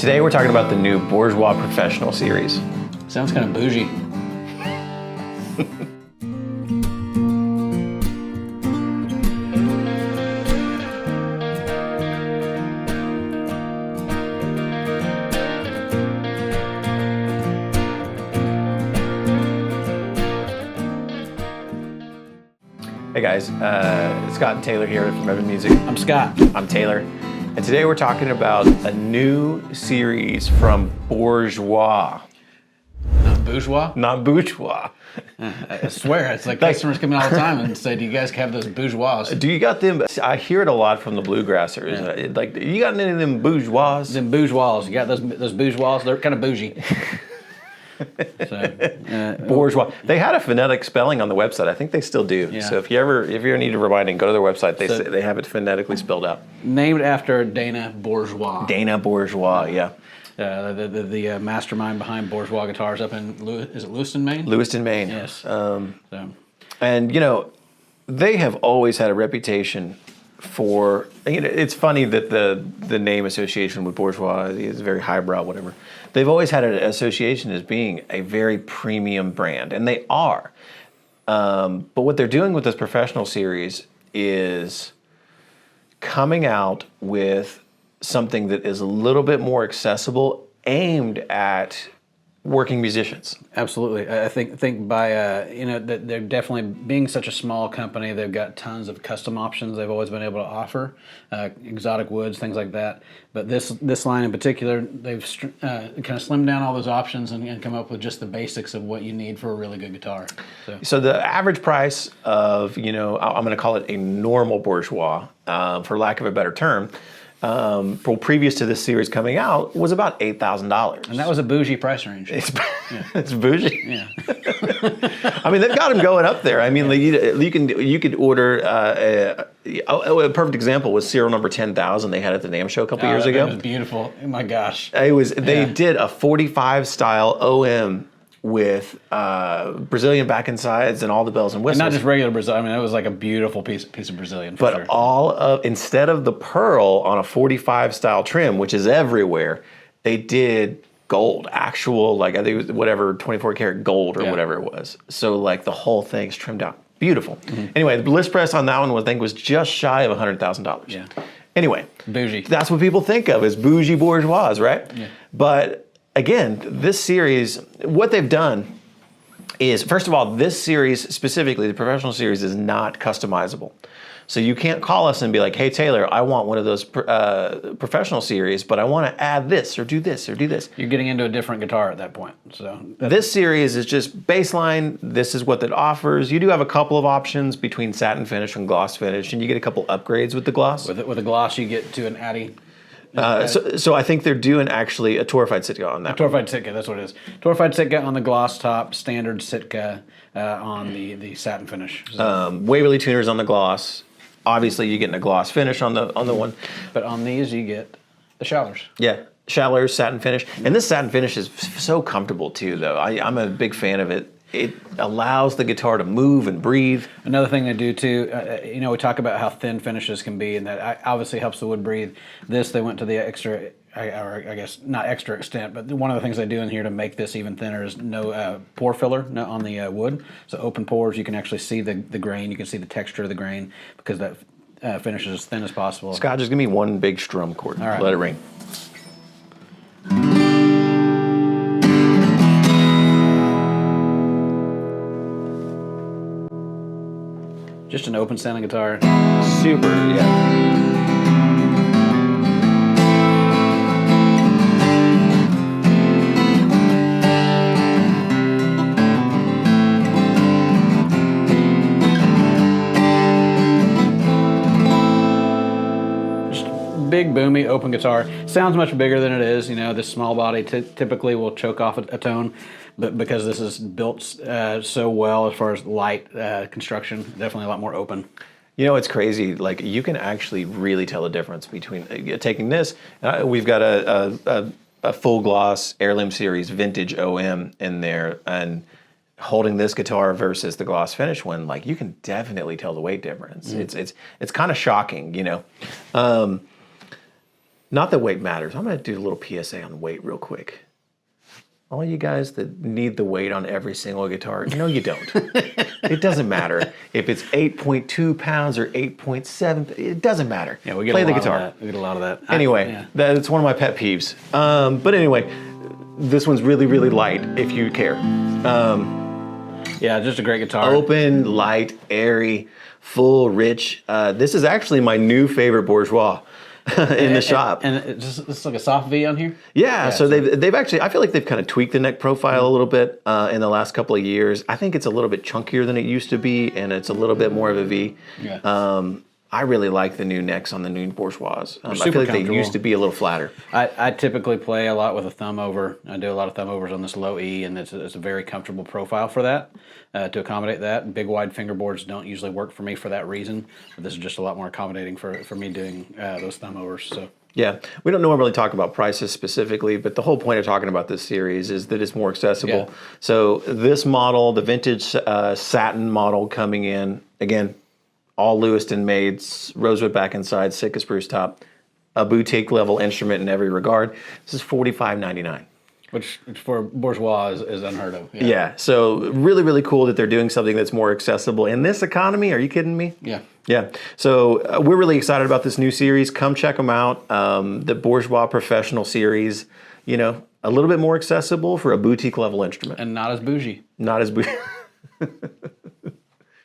Today we're talking about the new Bourgeois Professional Series. Sounds kind of bougie. Hey guys, Scott and Taylor here from Evan Music. I'm Scott. I'm Taylor. And today we're talking about a new series from Bourgeois. Not bourgeois? Not Bourgeois. I swear, it's like customers come in all the time and say, do you guys have those bourgeois? Do you got them? I hear it a lot from the bluegrassers. Yeah. Like, you got any of them bourgeois? Them bourgeois. You got those bourgeois? They're kind of bougie. So, Bourgeois. They had a phonetic spelling on the website. I think they still do. Yeah. So if you ever need a reminding, go to their website. They have it phonetically spelled out. Named after Dana Bourgeois. Dana Bourgeois, yeah. The mastermind behind Bourgeois Guitars up in, is it Lewiston, Maine? Lewiston, Maine. Yes. And, you know, they have always had a reputation for, you know, it's funny that the name association with Bourgeois is very highbrow, whatever. They've always had an association as being a very premium brand, and they are. But what they're doing with this professional series is coming out with something that is a little bit more accessible, aimed at working musicians. Absolutely. I think by, you know, that they're definitely, being such a small company, they've got tons of custom options they've always been able to offer, exotic woods, things like that. But this line in particular, they've kind of slimmed down all those options and come up with just the basics of what you need for a really good guitar. So the average price of, you know, I'm going to call it a normal Bourgeois, for lack of a better term, previous to this series coming out, was about $8,000. And that was a bougie price range. It's bougie. Yeah. I mean, they've got them going up there. I mean, like, you could order a perfect example was serial number 10,000 they had at the NAMM show a couple years ago. It was beautiful. Oh my gosh. They did a 45 style OM with Brazilian back and sides and all the bells and whistles. And not just regular Brazilian. I mean, it was like a beautiful piece of Brazilian. But sure. Instead of the pearl on a 45 style trim, which is everywhere, they did gold, actual, like, I think it was whatever, 24 karat gold or whatever it was. So like the whole thing's trimmed out. Beautiful. Mm-hmm. Anyway, the list price on that one, I think, was just shy of $100,000. Yeah. Anyway. Bougie. That's what people think of as bougie bourgeois, right? Yeah. But again, this series, what they've done is, first of all, this series specifically, the professional series, is not customizable. So you can't call us and be like, hey, Taylor, I want one of those professional series, but I want to add this or do this or do this. You're getting into a different guitar at that point. So this series is just baseline. This is what it offers. You do have a couple of options between satin finish and gloss finish, and you get a couple upgrades with the gloss. With the gloss, you get to an Addy. So I think they're doing actually a torrefied Sitka on that. Torrefied Sitka, that's what it is. Torrefied Sitka on the gloss top, standard Sitka on the satin finish. So. Waverly tuners on the gloss. Obviously, you're getting a gloss finish on the one. But on these, you get the shallers. Yeah, shallers, satin finish. And this satin finish is so comfortable too, though. I'm a big fan of it. It allows the guitar to move and breathe. Another thing they do too, you know, we talk about how thin finishes can be, and that obviously helps the wood breathe. This, they went to the extra, or I guess not extra extent, but one of the things they do in here to make this even thinner is no pore filler on the wood. So open pores, you can actually see the grain, you can see the texture of the grain, because that finish is as thin as possible. Scott, just give me one big strum chord. All right. Let it ring. Just an open sounding guitar. Super, yeah. Big, boomy, open guitar. Sounds much bigger than it is. You know, this small body typically will choke off a tone, but because this is built so well as far as light construction, definitely a lot more open. You know, it's crazy. Like, you can actually really tell the difference between taking this. We've got a full gloss Heirloom Series vintage OM in there, and holding this guitar versus the gloss finish one, like, you can definitely tell the weight difference. It's kind of shocking, you know. Not that weight matters. I'm going to do a little PSA on weight real quick. All you guys that need the weight on every single guitar, no, you don't. It doesn't matter if it's 8.2 pounds or 8.7. It doesn't matter. Yeah, we get Play a the lot guitar. of that. We get a lot of that. Anyway, that's one of my pet peeves. But anyway, this one's really, really light if you care. Yeah, just a great guitar. Open, light, airy, full, rich. This is actually my new favorite Bourgeois in the shop. And it's like a soft V on here? Yeah, so they've actually, I feel like they've kind of tweaked the neck profile a little bit in the last couple of years. I think it's a little bit chunkier than it used to be, and it's a little bit more of a V. Yeah. I really like the new necks on the new Bourgeois. I super feel like they comfortable. used to be a little flatter. I typically play a lot with a thumb over. I do a lot of thumb overs on this low E, and it's a very comfortable profile for that, to accommodate that. Big wide fingerboards don't usually work for me for that reason, but this is just a lot more accommodating for me doing those thumb overs. So. Yeah, we don't normally talk about prices specifically, but the whole point of talking about this series is that it's more accessible. Yeah. So this model, the vintage satin model coming in, again, all Lewiston made, rosewood back inside, Sitka spruce top, a boutique level instrument in every regard. This is $45.99. Which for Bourgeois is unheard of. Yeah, so really, really cool that they're doing something that's more accessible in this economy. Are you kidding me? Yeah. Yeah, so we're really excited about this new series. Come check them out. The Bourgeois Professional Series, you know, a little bit more accessible for a boutique level instrument. And not as bougie. Not as bougie.